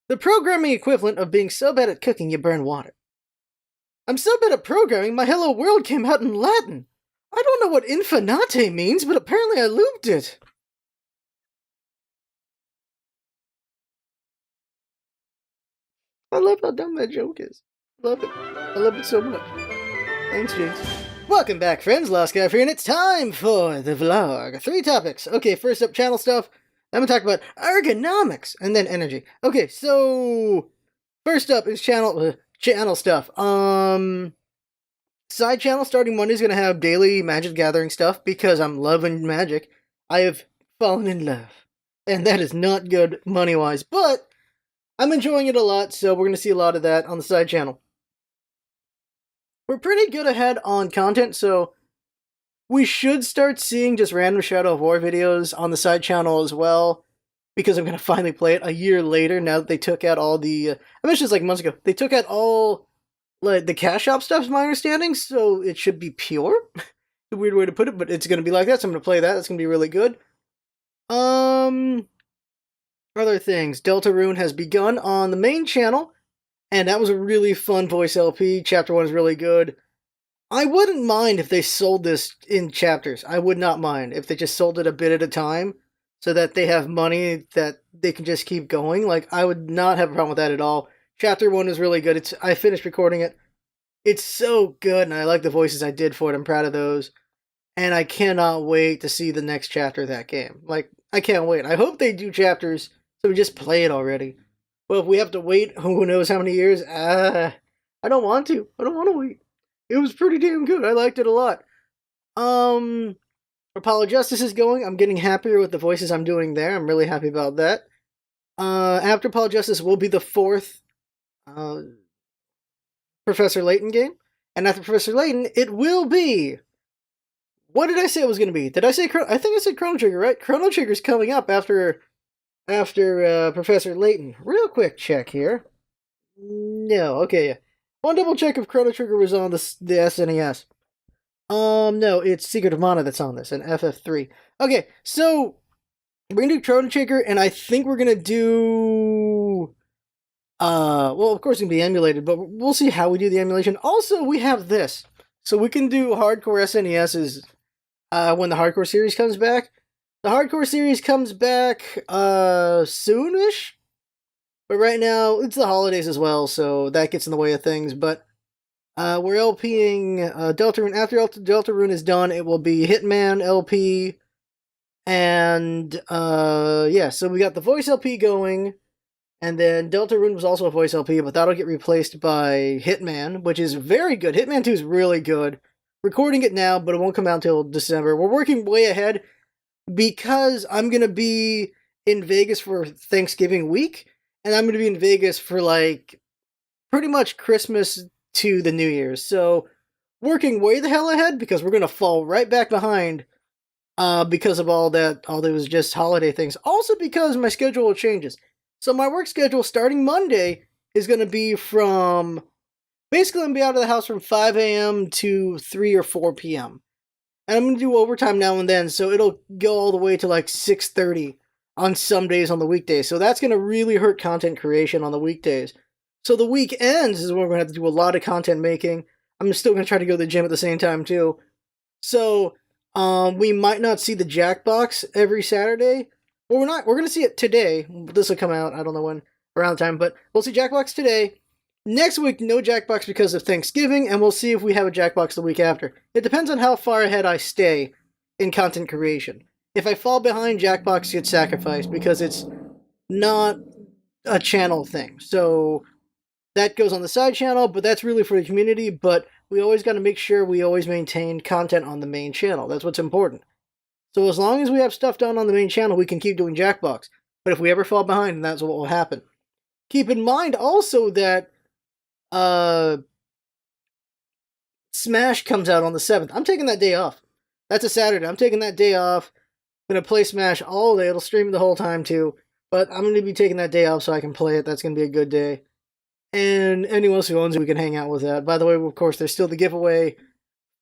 The programming equivalent of being so bad at cooking you burn water. I'm so bad at programming, my Hello World came out in Latin. I don't know what infinite means, but apparently I looped it. I love how dumb that joke is. Love it. I love it so much. Thanks, James. Welcome back, friends. LostScarf here, and it's time for the vlog. 3 topics. Okay, first up, channel stuff. I'm gonna talk about ergonomics, and then energy. Okay, so first up is channel stuff. Side channel starting Monday is gonna have daily Magic Gathering stuff because I'm loving Magic. I have fallen in love, and that is not good money wise, but I'm enjoying it a lot. So we're gonna see a lot of that on the side channel. We're pretty good ahead on content, so we should start seeing just random Shadow of War videos on the side channel as well, because I'm going to finally play it a year later now that they took out all the... I mentioned this like months ago. They took out all like the cash shop stuff, is my understanding, so it should be pure. A weird way to put it, but it's going to be like that, so I'm going to play that. That's going to be really good. Other things. Deltarune has begun on the main channel, and that was a really fun voice LP. Chapter 1 is really good. I wouldn't mind if they sold this in chapters. I would not mind if they just sold it a bit at a time so that they have money that they can just keep going. Like, I would not have a problem with that at all. Chapter 1 is really good. I finished recording it. It's so good, and I like the voices I did for it. I'm proud of those. And I cannot wait to see the next chapter of that game. Like, I can't wait. I hope they do chapters so we just play it already. Well, if we have to wait who knows how many years, I don't want to. I don't want to wait. It was pretty damn good. I liked it a lot. Apollo Justice is going. I'm getting happier with the voices I'm doing there. I'm really happy about that. After Apollo Justice will be the 4th Professor Layton game. And after Professor Layton, it will be... What did I say it was going to be? Did I say... I think I said Chrono Trigger, right? Chrono Trigger's coming up after Professor Layton. Real quick check here. No, okay, yeah. One double check if Chrono Trigger was on the SNES. No, it's Secret of Mana that's on this, and FF3. Okay, so we're gonna do Chrono Trigger, and I think we're gonna do... well, of course it's gonna be emulated, but we'll see how we do the emulation. Also, we have this. So we can do Hardcore SNES's when the Hardcore series comes back. The Hardcore series comes back soonish. But right now, it's the holidays as well, so that gets in the way of things. But we're LPing Deltarune. After Deltarune is done, it will be Hitman LP. And, yeah, so we got the voice LP going. And then Deltarune was also a voice LP, but that'll get replaced by Hitman, which is very good. Hitman 2 is really good. Recording it now, but it won't come out until December. We're working way ahead because I'm going to be in Vegas for Thanksgiving week. And I'm going to be in Vegas for, like, pretty much Christmas to the New Year's. So, working way the hell ahead, because we're going to fall right back behind because of all those just holiday things. Also because my schedule changes. So, my work schedule starting Monday is going to be from... Basically, I'm going to be out of the house from 5 a.m. to 3 or 4 p.m. And I'm going to do overtime now and then, so it'll go all the way to, like, 6:30 on some days on the weekdays. So that's going to really hurt content creation on the weekdays. So the weekends is when we're going to have to do a lot of content making. I'm still going to try to go to the gym at the same time too. So we might not see the Jackbox every Saturday. Well, we're not. We're going to see it today. This will come out, I don't know when, around the time, but we'll see Jackbox today. Next week, no Jackbox because of Thanksgiving, and we'll see if we have a Jackbox the week after. It depends on how far ahead I stay in content creation. If I fall behind, Jackbox gets sacrificed because it's not a channel thing. So that goes on the side channel, but that's really for the community. But we always got to make sure we always maintain content on the main channel. That's what's important. So as long as we have stuff done on the main channel, we can keep doing Jackbox. But if we ever fall behind, then that's what will happen. Keep in mind also that Smash comes out on the 7th. I'm taking that day off. That's a Saturday. I'm taking that day off. I'm going to play Smash all day. It'll stream the whole time too. But I'm going to be taking that day off so I can play it. That's going to be a good day. And anyone else who owns it, we can hang out with that. By the way, of course, there's still the giveaway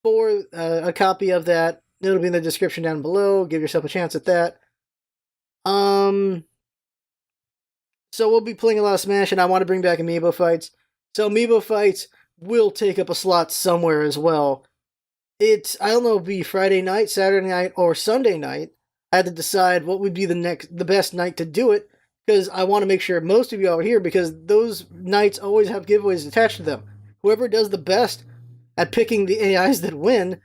for a copy of that. It'll be in the description down below. Give yourself a chance at that. So we'll be playing a lot of Smash, and I want to bring back Amiibo fights. So Amiibo fights will take up a slot somewhere as well. I don't know, it'll be Friday night, Saturday night, or Sunday night. I had to decide what would be the best night to do it, because I want to make sure most of you are here, because those nights always have giveaways attached to them. Whoever does the best at picking the AIs that win,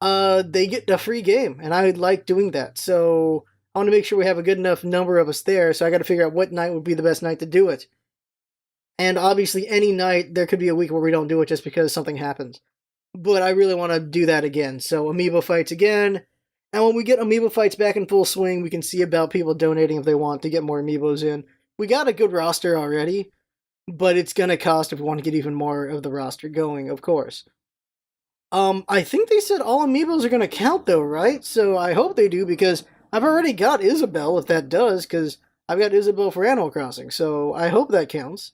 they get a free game, and I like doing that. So I want to make sure we have a good enough number of us there, so I got to figure out what night would be the best night to do it. And obviously, any night, there could be a week where we don't do it just because something happens. But I really want to do that again. So Amiibo fights again. And when we get Amiibo fights back in full swing, we can see about people donating if they want to get more Amiibos in. We got a good roster already, but it's going to cost if we want to get even more of the roster going, of course. I think they said all Amiibos are going to count though, right? So I hope they do, because I've already got Isabelle, if that does, because I've got Isabelle for Animal Crossing, so I hope that counts.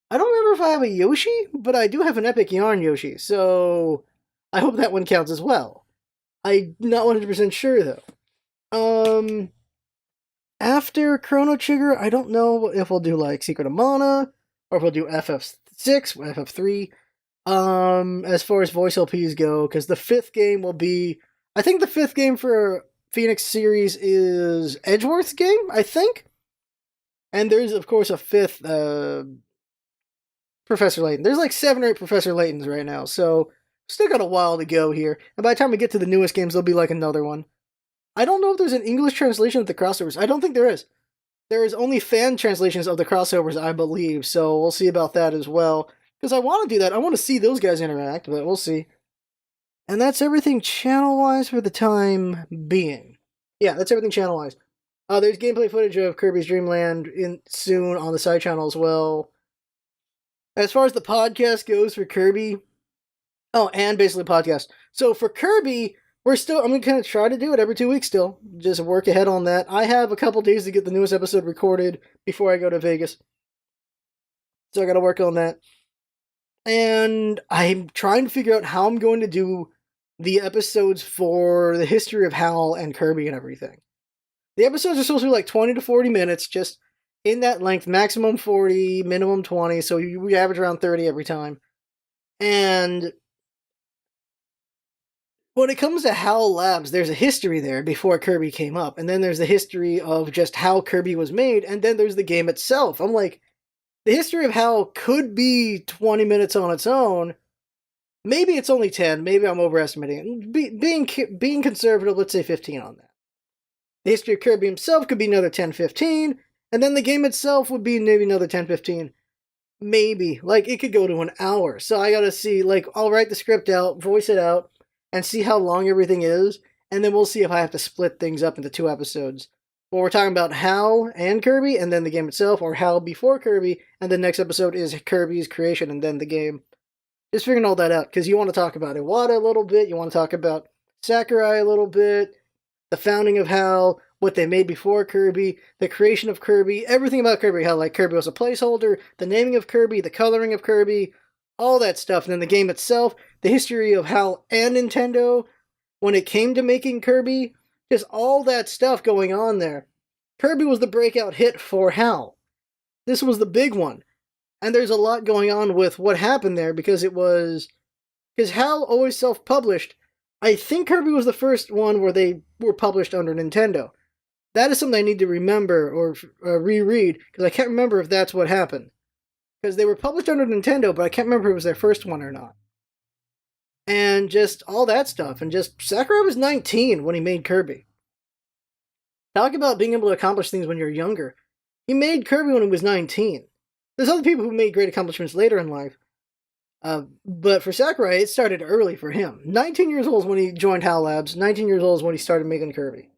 I don't remember if I have a Yoshi, but I do have an Epic Yarn Yoshi, so I hope that one counts as well. I'm not 100% sure, though. After Chrono Trigger, I don't know if we'll do, like, Secret of Mana, or if we'll do FF6, FF3, as far as voice LPs go, because the 5th game will be... I think the 5th game for Phoenix series is Edgeworth's game, I think? And there's, of course, a 5th, Professor Layton. There's like 7 or 8 Professor Laytons right now, so still got a while to go here. And by the time we get to the newest games, there'll be like another one. I don't know if there's an English translation of the crossovers. I don't think there is. There is only fan translations of the crossovers, I believe, so we'll see about that as well. Because I want to do that. I want to see those guys interact, but we'll see. And that's everything channel-wise for the time being. Yeah, that's everything channel-wise. There's gameplay footage of Kirby's Dream Land soon on the side channel as well. As far as the podcast goes for Kirby, and basically podcast. So for Kirby, I'm going to kind of try to do it every 2 weeks still. Just work ahead on that. I have a couple days to get the newest episode recorded before I go to Vegas. So I got to work on that. And I'm trying to figure out how I'm going to do the episodes for the history of Hal and Kirby and everything. The episodes are supposed to be like 20 to 40 minutes, just in that length, maximum 40, minimum 20, so we average around 30 every time. And when it comes to HAL Labs, there's a history there before Kirby came up, and then there's the history of just how Kirby was made, and then there's the game itself. I'm like, the history of HAL could be 20 minutes on its own. Maybe it's only 10, maybe I'm overestimating it. Being conservative, let's say 15 on that. The history of Kirby himself could be another 10, 15, and then the game itself would be maybe another 10, 15. Maybe. Like, it could go to an hour. So I gotta see, like, I'll write the script out, voice it out, and see how long everything is, and then we'll see if I have to split things up into 2 episodes. Well, we're talking about Hal and Kirby, and then the game itself, or Hal before Kirby, and the next episode is Kirby's creation, and then the game. Just figuring all that out, because you want to talk about Iwata a little bit, you want to talk about Sakurai a little bit, the founding of Hal, what they made before Kirby, the creation of Kirby, everything about Kirby, how like Kirby was a placeholder, the naming of Kirby, the coloring of Kirby, all that stuff. And then the game itself, the history of Hal and Nintendo when it came to making Kirby, just all that stuff going on there. Kirby was the breakout hit for Hal. This was the big one. And there's a lot going on with what happened there, because Hal always self-published. I think Kirby was the first one where they were published under Nintendo. That is something I need to remember or reread, because I can't remember if that's what happened. Because they were published under Nintendo, but I can't remember if it was their first one or not. And just all that stuff. And just, Sakurai was 19 when he made Kirby. Talk about being able to accomplish things when you're younger. He made Kirby when he was 19. There's other people who made great accomplishments later in life. But for Sakurai, it started early for him. 19 years old is when he joined HAL Labs. 19 years old is when he started making Kirby.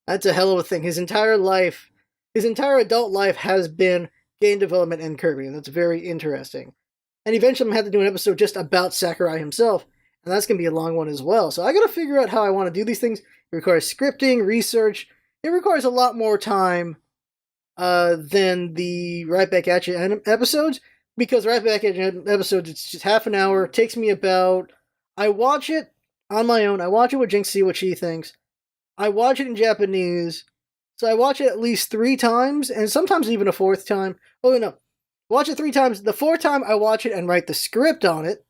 That's a hell of a thing. His entire adult life has been game development and Kirby, and that's very interesting. And eventually I'm going to have to do an episode just about Sakurai himself, and that's going to be a long one as well. So I got to figure out how I want to do these things. It requires scripting, research. It requires a lot more time than the Right Back At You episodes, because Right Back At You episodes, it's just half an hour. It takes me about... I watch it on my own. I watch it with Jinx, see what she thinks. I watch it in Japanese, So I watch it at least 3 times, and sometimes even a 4th time. Oh, no. Watch it 3 times. The 4th time, I watch it and write the script on it.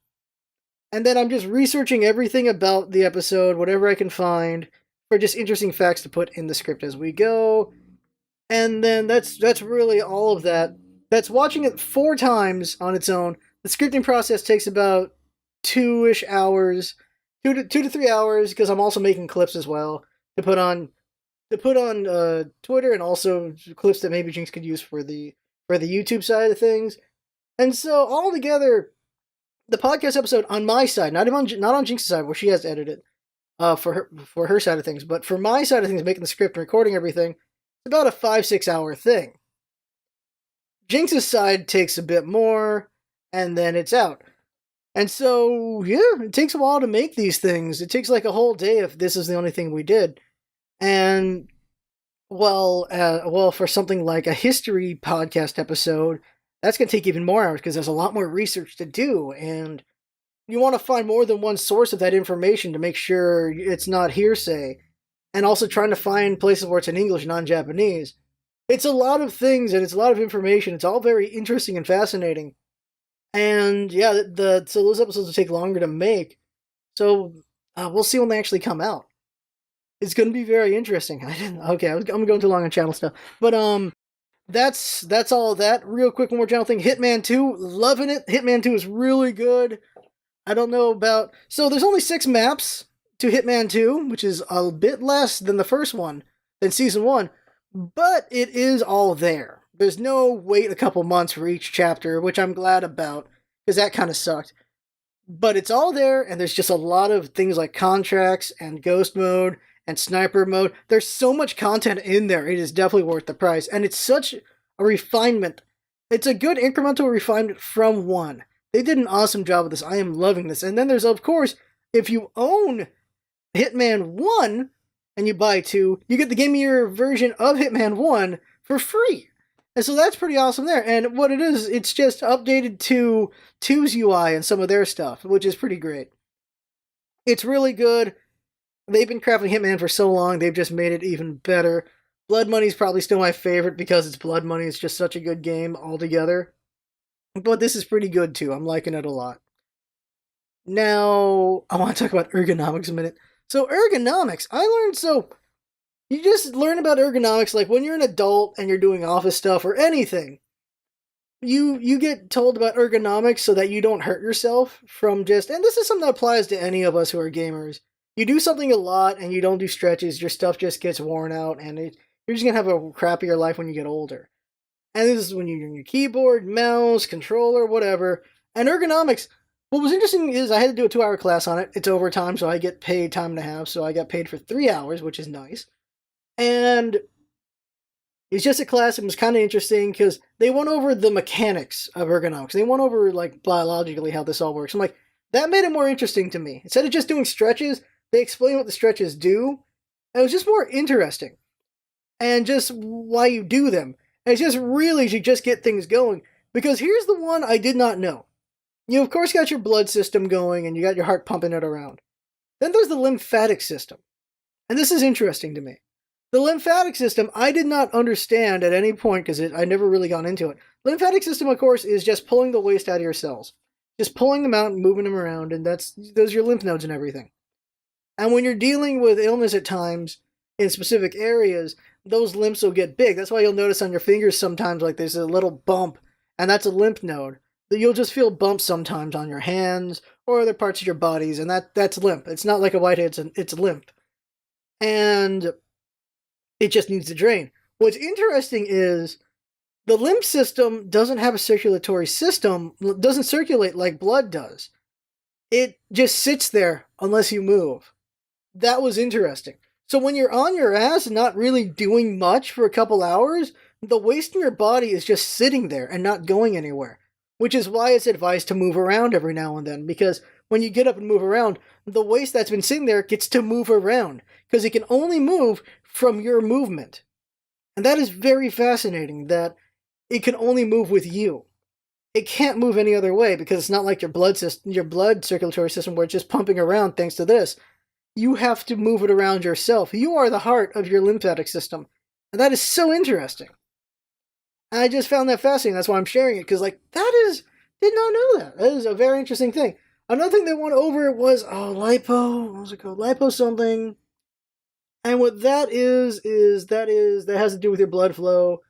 And then I'm just researching everything about the episode, whatever I can find, for just interesting facts to put in the script as we go. And then that's really all of that. That's watching it 4 times on its own. The scripting process takes about 2-ish hours, 2 to 3 hours, because I'm also making clips as well to put on Twitter, and also clips that maybe Jinx could use for the YouTube side of things. And so all together, the podcast episode on my side, not on Jinx's side where she has to edit it for her side of things, but for my side of things, making the script and recording everything, it's about a 5-6 hour thing. Jinx's side takes a bit more, and then it's out. And so, yeah, it takes a while to make these things. It takes like a whole day if this is the only thing we did. And, well, for something like a history podcast episode, that's going to take even more hours because there's a lot more research to do. And you want to find more than one source of that information to make sure it's not hearsay. And also trying to find places where it's in English, non-Japanese. It's a lot of things, and it's a lot of information. It's all very interesting and fascinating. And yeah, so those episodes will take longer to make. So we'll see when they actually come out. It's going to be very interesting. I'm going too long on channel stuff. But that's all of that. Real quick, one more channel thing. Hitman 2, loving it. Hitman 2 is really good. I don't know about... So there's only 6 maps to Hitman 2, which is a bit less than the first one, than Season 1. But it is all there. There's no wait a couple months for each chapter, which I'm glad about, because that kind of sucked. But it's all there, and there's just a lot of things like contracts and ghost mode and sniper mode. There's so much content in there, it is definitely worth the price. And it's such a refinement. It's a good incremental refinement from 1. They did an awesome job with this. I am loving this. And then there's, of course, if you own Hitman 1 and you buy 2, you get the Game of Year version of Hitman 1 for free. And so that's pretty awesome there. And what it is, it's just updated to 2's UI and some of their stuff, which is pretty great. It's really good. They've been crafting Hitman for so long, they've just made it even better. Blood Money's probably still my favorite because it's Blood Money. It's just such a good game altogether. But this is pretty good too. I'm liking it a lot. Now, I want to talk about ergonomics a minute. So ergonomics, you just learn about ergonomics like when you're an adult and you're doing office stuff or anything. You get told about ergonomics so that you don't hurt yourself from just, and this is something that applies to any of us who are gamers. You do something a lot and you don't do stretches, your stuff just gets worn out, and you're just going to have a crappier life when you get older. And this is when you're using your keyboard, mouse, controller, whatever. And ergonomics, what was interesting is I had to do a 2-hour class on it. It's overtime, so I get paid time and a half, so I got paid for 3 hours, which is nice. And it's just a class. It was kind of interesting because they went over the mechanics of ergonomics. They went over, like, biologically how this all works. I'm like, that made it more interesting to me. Instead of just doing stretches, they explain what the stretches do. And it was just more interesting. And just why you do them. And it's just really to just get things going. Because here's the one I did not know. You, of course, got your blood system going, and you got your heart pumping it around. Then there's the lymphatic system. And this is interesting to me. The lymphatic system, I did not understand at any point, because I never really gone into it. Lymphatic system, of course, is just pulling the waste out of your cells. Just pulling them out and moving them around, and those are your lymph nodes and everything. And when you're dealing with illness at times, in specific areas, those lymphs will get big. That's why you'll notice on your fingers sometimes, like, there's a little bump, and that's a lymph node. You'll just feel bumps sometimes on your hands, or other parts of your bodies, and that's lymph. It's not like a whitehead, it's lymph. And it just needs to drain. What's interesting is the lymph system doesn't have a circulatory system, doesn't circulate like blood does. It just sits there unless you move. That was interesting. So when you're on your ass and not really doing much for a couple hours, the waste in your body is just sitting there and not going anywhere. Which is why it's advised to move around every now and then, because when you get up and move around, the waste that's been sitting there gets to move around, because it can only move from your movement. And that is very fascinating, that it can only move with you. It can't move any other way, because it's not like your blood circulatory system where it's just pumping around thanks to this. You have to move it around yourself. You are the heart of your lymphatic system. And that is so interesting. I just found that fascinating. That's why I'm sharing it, because did not know that. That is a very interesting thing. Another thing they went over was, lipo. What was it called? Lipo something. And what that that has to do with your blood flow,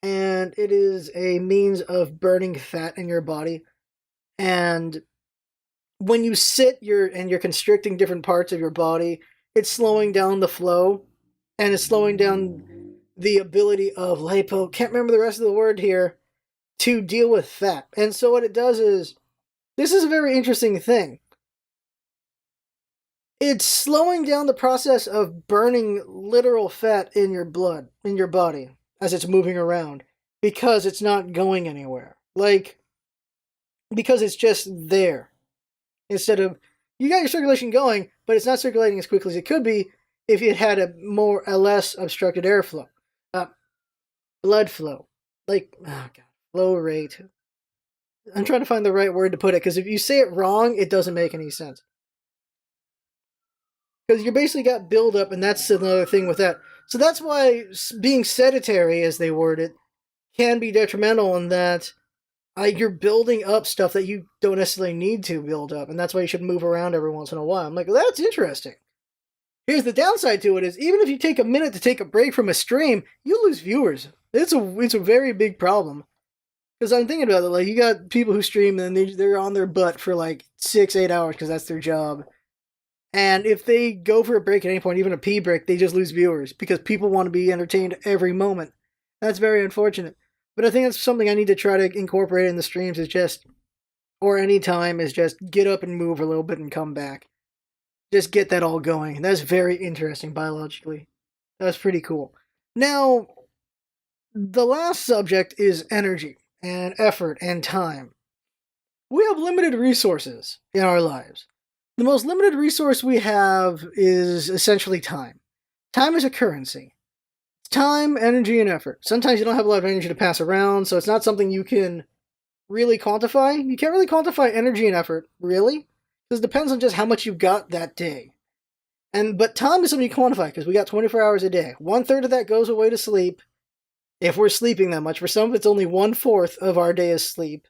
and it is a means of burning fat in your body. And when you sit, you're constricting different parts of your body. It's slowing down the flow, and it's slowing down the ability of lipo. Can't remember the rest of the word here, to deal with fat. And so what it does is, this is a very interesting thing. It's slowing down the process of burning literal fat in your blood, in your body, as it's moving around, because it's not going anywhere. Because it's just there. Instead of, you got your circulation going, but it's not circulating as quickly as it could be if you had a less obstructed airflow. Blood flow. Flow rate. I'm trying to find the right word to put it, because if you say it wrong, it doesn't make any sense. Because you basically got buildup, and that's another thing with that. So that's why being sedentary, as they word it, can be detrimental in that you're building up stuff that you don't necessarily need to build up, and that's why you should move around every once in a while. I'm like, well, that's interesting. Here's the downside to it is, even if you take a minute to take a break from a stream, you lose viewers. It's a very big problem. Because I'm thinking about it, you got people who stream and they're on their butt for 6-8 hours because that's their job. And if they go for a break at any point, even a pee break, they just lose viewers because people want to be entertained every moment. That's very unfortunate. But I think that's something I need to try to incorporate in the streams or any time, is just get up and move a little bit and come back. Just get that all going. And that's very interesting biologically. That's pretty cool. Now, the last subject is energy and effort and time. We have limited resources in our lives. The most limited resource we have is essentially time. Time is a currency. It's time, energy, and effort. Sometimes you don't have a lot of energy to pass around, so it's not something you can really quantify. You can't really quantify energy and effort, really, because it depends on just how much you've got that day. But time is something you quantify, because we got 24 hours a day. 1/3 of that goes away to sleep, if we're sleeping that much. For some, it's only 1/4 of our day is sleep.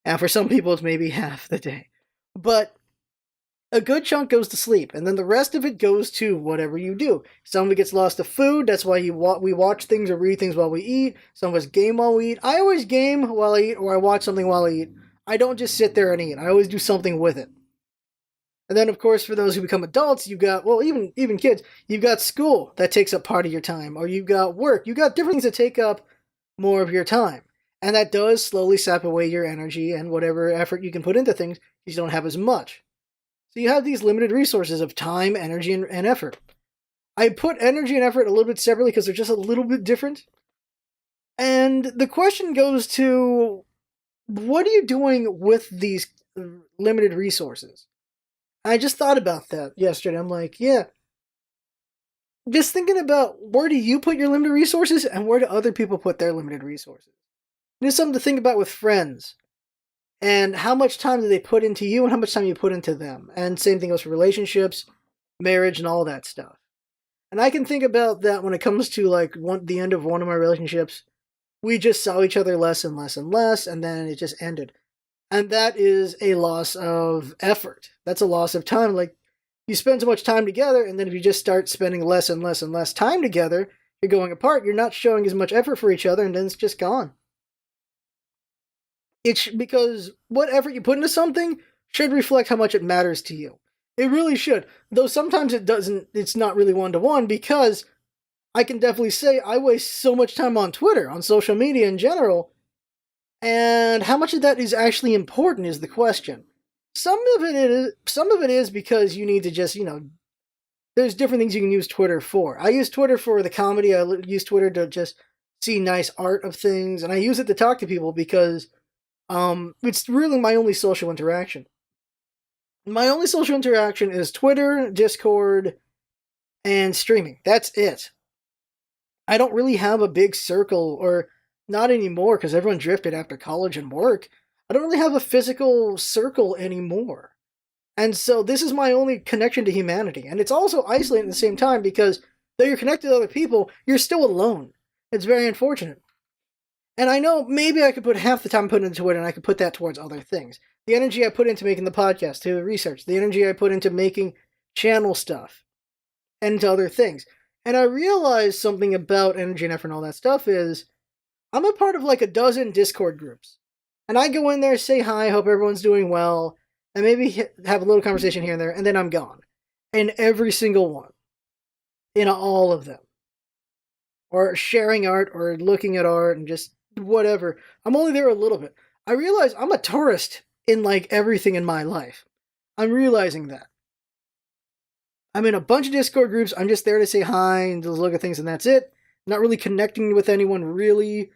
And for some people, it's maybe half the day. But a good chunk goes to sleep, and then the rest of it goes to whatever you do. Some of it gets lost to food. That's why we watch things or read things while we eat. Some of us game while we eat. I always game while I eat, or I watch something while I eat. I don't just sit there and eat. I always do something with it. And then, of course, for those who become adults, you've got, even kids, you've got school that takes up part of your time, or you've got work. You've got different things that take up more of your time. And that does slowly sap away your energy and whatever effort you can put into things, you don't have as much. So you have these limited resources of time, energy, and effort. I put energy and effort a little bit separately because they're just a little bit different. And the question goes to, what are you doing with these limited resources? I just thought about that yesterday. I'm like, yeah. Just thinking about, where do you put your limited resources and where do other people put their limited resources? It's something to think about with friends. And how much time do they put into you and how much time you put into them? And same thing goes for relationships, marriage, and all that stuff. And I can think about that when it comes to the end of one of my relationships. We just saw each other less and less and less, and then it just ended. And that is a loss of effort. That's a loss of time. You spend so much time together, and then if you just start spending less and less and less time together, you're going apart, you're not showing as much effort for each other, and then it's just gone. It's because what effort you put into something should reflect how much it matters to you. It really should. Though sometimes it doesn't, it's not really one-to-one, because I can definitely say I waste so much time on Twitter, on social media in general, and how much of that is actually important is the question. Some of it is because you need to just, there's different things you can use Twitter for. I use Twitter for the comedy. I use Twitter to just see nice art of things, and I use it to talk to people because it's really my only social interaction. My only social interaction is Twitter, Discord, and streaming. That's it. I don't really have a big circle, or not anymore, because everyone drifted after college and work. I don't really have a physical circle anymore. And so this is my only connection to humanity. And it's also isolating at the same time, because though you're connected to other people, you're still alone. It's very unfortunate. And I know maybe I could put half the time I put into Twitter and I could put that towards other things. The energy I put into making the podcast, to the research, the energy I put into making channel stuff, and into other things. And I realized something about energy and effort and all that stuff is I'm a part of like a dozen Discord groups. And I go in there, say hi, hope everyone's doing well, and maybe have a little conversation here and there, and then I'm gone. In every single one. In all of them. Or sharing art, or looking at art, and just whatever. I'm only there a little bit. I realize I'm a tourist in like everything in my life. I'm realizing that. I'm in a bunch of Discord groups. I'm just there to say hi and to look at things, and that's it. I'm not really connecting with anyone, really.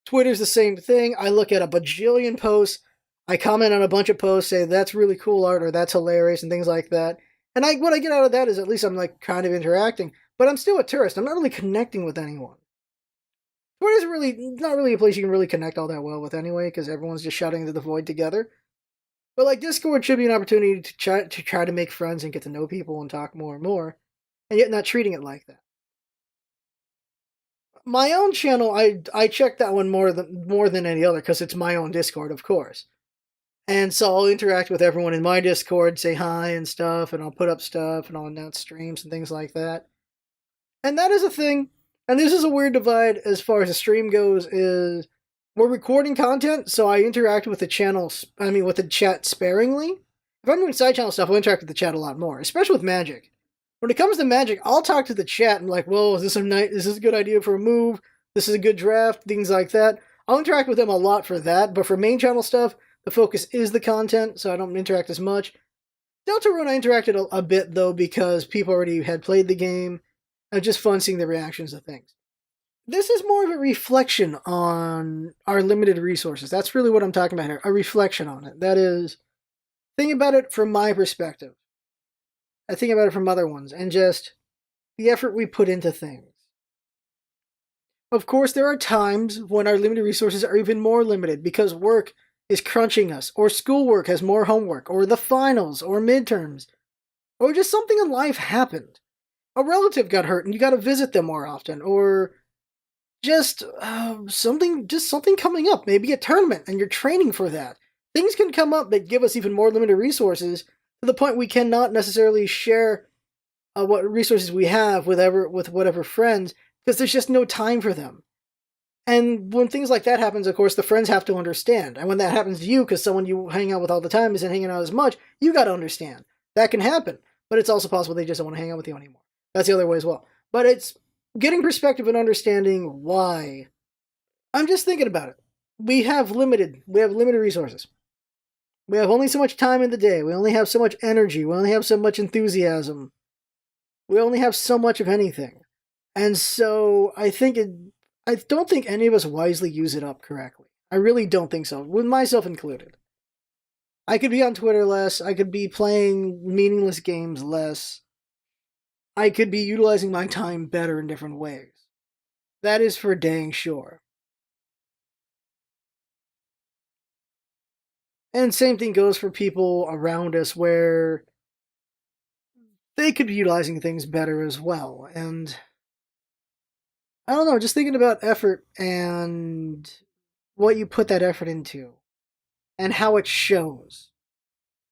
Twitter's the same thing. I look at a bajillion posts. I comment on a bunch of posts, say that's really cool art, or that's hilarious, and things like that. And what I get out of that is at least I'm like kind of interacting. But I'm still a tourist. I'm not really connecting with anyone. Twitter's really not really a place you can really connect all that well with anyway, because everyone's just shouting into the void together. But like Discord should be an opportunity to try to make friends and get to know people and talk more and more, and yet not treating it like that. My own channel, I check that one more than any other because it's my own Discord, of course. And so I'll interact with everyone in my Discord, say hi and stuff, and I'll put up stuff, and I'll announce streams and things like that. And that is a thing. And this is a weird divide as far as the stream goes, is we're recording content, so I interact with the with the chat sparingly. If I'm doing side channel stuff, I'll interact with the chat a lot more, especially with Magic. When it comes to Magic, I'll talk to the chat and like, whoa, is this a good idea for a move? This is a good draft, things like that. I'll interact with them a lot for that, but for main channel stuff, the focus is the content, so I don't interact as much. Deltarune I interacted a bit, though, because people already had played the game. It's just fun seeing the reactions to things. This is more of a reflection on our limited resources. That's really what I'm talking about here. A reflection on it. That is, think about it from my perspective. I think about it from other ones, and just the effort we put into things. Of course, there are times when our limited resources are even more limited because work is crunching us, or schoolwork has more homework, or the finals, or midterms, or just something in life happened. A relative got hurt and you got to visit them more often, or just something coming up, maybe a tournament, and you're training for that. Things can come up that give us even more limited resources to the point we cannot necessarily share what resources we have with whatever friends because there's just no time for them. And when things like that happens, of course, the friends have to understand. And when that happens to you, because someone you hang out with all the time isn't hanging out as much, you got to understand. That can happen. But it's also possible they just don't want to hang out with you anymore. That's the other way as well. But it's getting perspective and understanding why. I'm just thinking about it. We have limited resources. We have only so much time in the day. We only have so much energy. We only have so much enthusiasm. We only have so much of anything. And so I don't think any of us wisely use it up correctly. I really don't think so, with myself included. I could be on Twitter less. I could be playing meaningless games less. I could be utilizing my time better in different ways. That is for dang sure. And same thing goes for people around us where they could be utilizing things better as well. And I don't know, just thinking about effort and what you put that effort into and how it shows.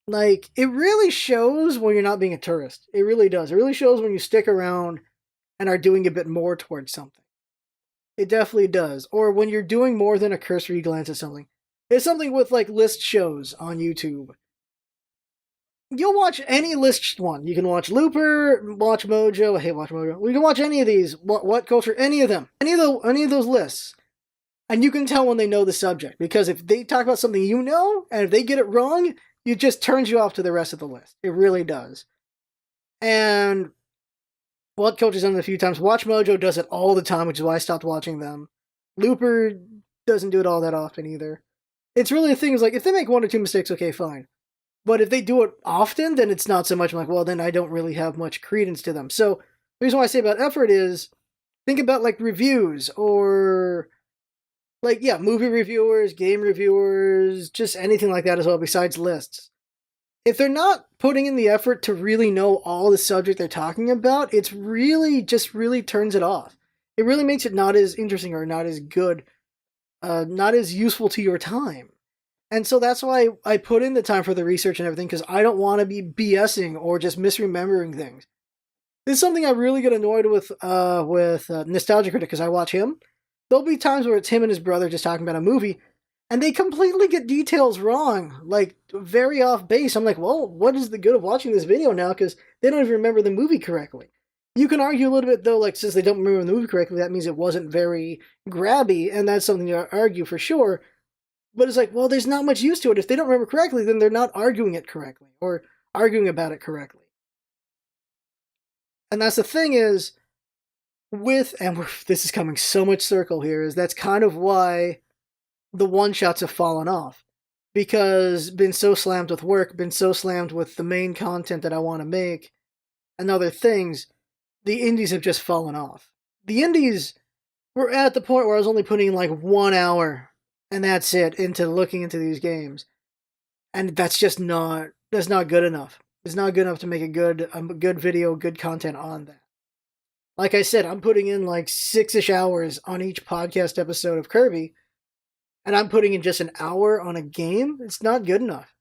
Like, it really shows when you're not being a tourist. It really does. It really shows when you stick around and are doing a bit more towards something. It definitely does. Or when you're doing more than a cursory glance at something. It's something with, like, list shows on YouTube. You'll watch any list one. You can watch Looper, watch Mojo. I hate Watch Mojo. We can watch any of these. What Culture, any of them. Any of those lists. And you can tell when they know the subject. Because if they talk about something you know, and if they get it wrong, it just turns you off to the rest of the list. It really does. And What Culture's done it a few times. Watch Mojo does it all the time, which is why I stopped watching them. Looper doesn't do it all that often either. It's really a thing, is like, if they make one or two mistakes, okay, fine. But if they do it often, then it's not so much. I'm like, well, then I don't really have much credence to them. So the reason why I say about effort is, think about, like, reviews, or, like, yeah, movie reviewers, game reviewers, just anything like that as well, besides lists. if they're not putting in the effort to really know all the subject they're talking about, it's really just really turns it off. It really makes it not as interesting or not as good, not as useful to your time. And so that's why I put in the time for the research and everything, because I don't want to be BSing or just misremembering things. This is something I really get annoyed with Nostalgia Critic, because I watch him. There'll be times where it's him and his brother just talking about a movie, and they completely get details wrong, like very off base. I'm like, well, what is the good of watching this video now? Because they don't even remember the movie correctly. You can argue a little bit, though, like, since they don't remember the movie correctly, that means it wasn't very grabby, and that's something to argue for sure. But it's like, well, there's not much use to it. If they don't remember correctly, then they're not arguing it correctly, or arguing about it correctly. And that's the thing is, this is coming so much circle here, is that's kind of why the one-shots have fallen off. Because been so slammed with work, been so slammed with the main content that I want to make, and other things, the indies have just fallen off. The indies were at the point where I was only putting like 1 hour, and that's it, into looking into these games. And that's not good enough. It's not good enough to make a good video, good content on that. Like I said, I'm putting in like 6-ish hours on each podcast episode of Kirby, and I'm putting in just an hour on a game. It's not good enough.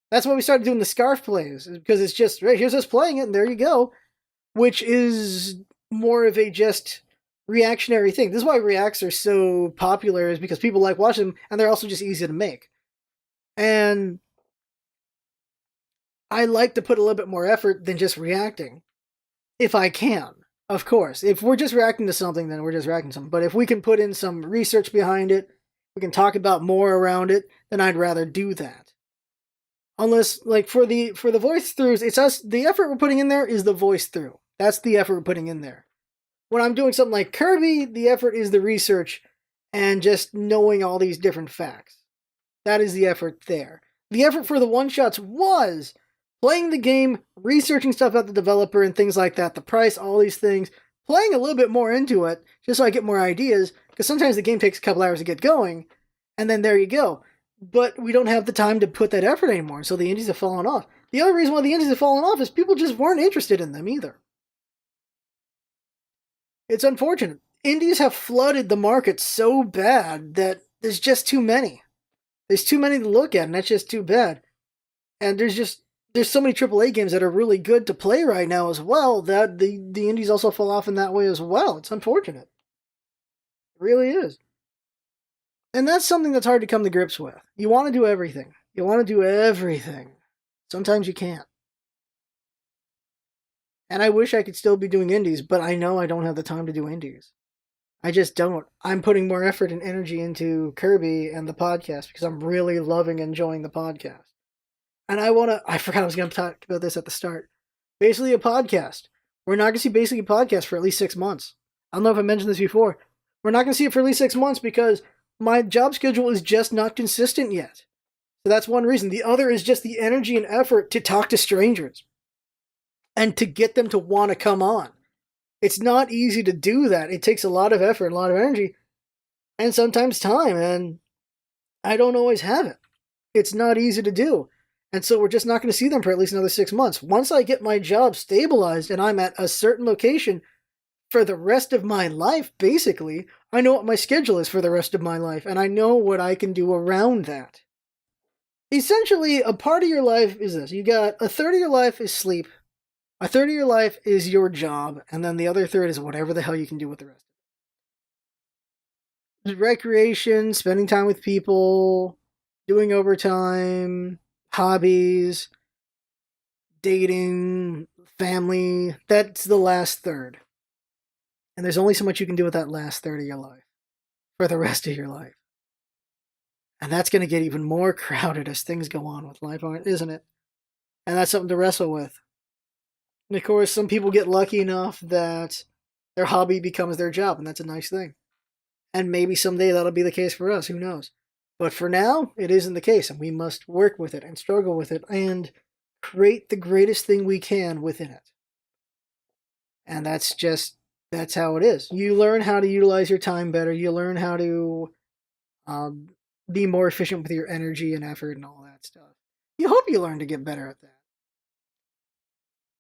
That's why we started doing the ScarfVLOG plays, because it's just, right, here's us playing it, and there you go, which is more of a just reactionary thing. This is why reacts are so popular, is because people like watching them, and they're also just easy to make. And I like to put a little bit more effort than just reacting, if I can. Of course, if we're just reacting to something, then we're just reacting to something. But if we can put in some research behind it, we can talk about more around it, then I'd rather do that. Unless, like, for the voice throughs, it's us. The effort we're putting in there is the voice through. That's the effort we're putting in there. When I'm doing something like Kirby, the effort is the research and just knowing all these different facts. That is the effort there. The effort for the one-shots was playing the game, researching stuff about the developer and things like that, the price, all these things, playing a little bit more into it, just so I get more ideas, because sometimes the game takes a couple hours to get going, and then there you go. But we don't have the time to put that effort anymore, so the indies have fallen off. The other reason why the indies have fallen off is people just weren't interested in them either. It's unfortunate. Indies have flooded the market so bad that there's just too many. There's too many to look at, and that's just too bad. And there's so many AAA games that are really good to play right now as well, that the indies also fall off in that way as well. It's unfortunate. It really is. And that's something that's hard to come to grips with. You want to do everything. You want to do everything. Sometimes you can't. And I wish I could still be doing indies, but I know I don't have the time to do indies. I just don't. I'm putting more effort and energy into Kirby and the podcast because I'm really loving and enjoying the podcast. And I forgot I was going to talk about this at the start. Basically a podcast. We're not going to see basically a podcast for at least 6 months. I don't know if I mentioned this before. We're not going to see it for at least 6 months because my job schedule is just not consistent yet. So that's one reason. The other is just the energy and effort to talk to strangers and to get them to want to come on. It's not easy to do that. It takes a lot of effort, a lot of energy, and sometimes time, and I don't always have it. It's not easy to do. And so we're just not going to see them for at least another 6 months. Once I get my job stabilized and I'm at a certain location for the rest of my life, basically, I know what my schedule is for the rest of my life, and I know what I can do around that. Essentially, a part of your life is this. You got a third of your life is sleep, a third of your life is your job, and then the other third is whatever the hell you can do with the rest. Recreation, spending time with people, doing overtime, hobbies, dating, family. That's the last third. And there's only so much you can do with that last third of your life for the rest of your life. And that's going to get even more crowded as things go on with life, isn't it? And that's something to wrestle with. And of course, some people get lucky enough that their hobby becomes their job, and that's a nice thing. And maybe someday that'll be the case for us, who knows? But for now, it isn't the case, and we must work with it and struggle with it and create the greatest thing we can within it. And that's how it is. You learn how to utilize your time better. You learn how to be more efficient with your energy and effort and all that stuff. You hope you learn to get better at that.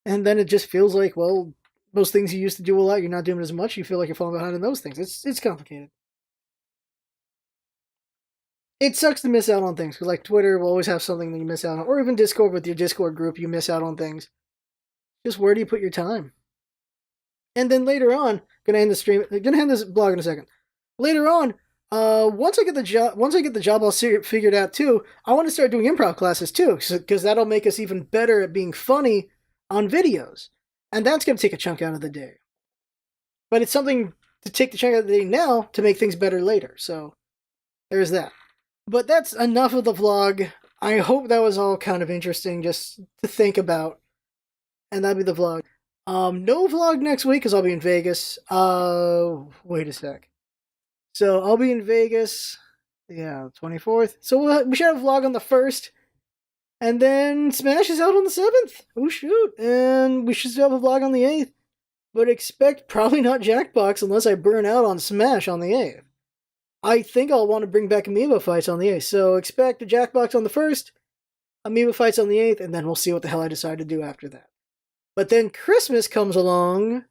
And then it just feels like, well, most things you used to do a lot, you're not doing as much. You feel like you're falling behind in those things. It's complicated. It sucks to miss out on things because like Twitter will always have something that you miss out on, or even Discord with your Discord group, you miss out on things. Just where do you put your time? And then later on, gonna end the stream. Gonna end this blog in a second. Later on, once I get the job all figured out too, I want to start doing improv classes too, because that'll make us even better at being funny on videos, and that's gonna take a chunk out of the day. But it's something to take the chunk out of the day now to make things better later. So there's that. But that's enough of the vlog. I hope that was all kind of interesting just to think about. And that'll be the vlog. No vlog next week because I'll be in Vegas. Wait a sec. So I'll be in Vegas. Yeah, 24th. So we should have a vlog on the 1st. And then Smash is out on the 7th. Oh, shoot. And we should still have a vlog on the 8th. But expect probably not Jackbox unless I burn out on Smash on the 8th. I think I'll want to bring back Amiibo Fights on the 8th. So expect a Jackbox on the 1st, Amiibo Fights on the 8th, and then we'll see what the hell I decide to do after that. But then Christmas comes along,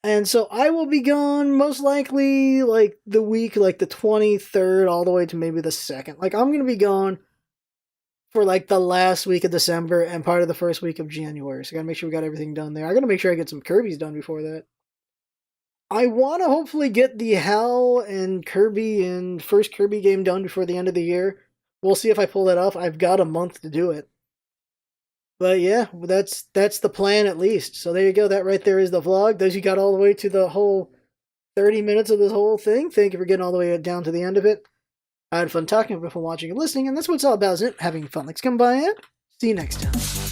and so I will be gone most likely like the week, like the 23rd all the way to maybe the 2nd. Like I'm going to be gone for like the last week of December and part of the first week of January. So I got to make sure we got everything done there. I got to make sure I get some Kirby's done before that. I want to hopefully get the Hal and Kirby and first Kirby game done before the end of the year. We'll see if I pull that off. I've got a month to do it. But yeah, that's the plan at least. So there you go. That right there is the vlog. Those you got all the way to the whole 30 minutes of this whole thing. Thank you for getting all the way down to the end of it. I had fun talking with you, watching and listening, and that's what it's all about, isn't it? Having fun. Thanks for coming by, and see you next time.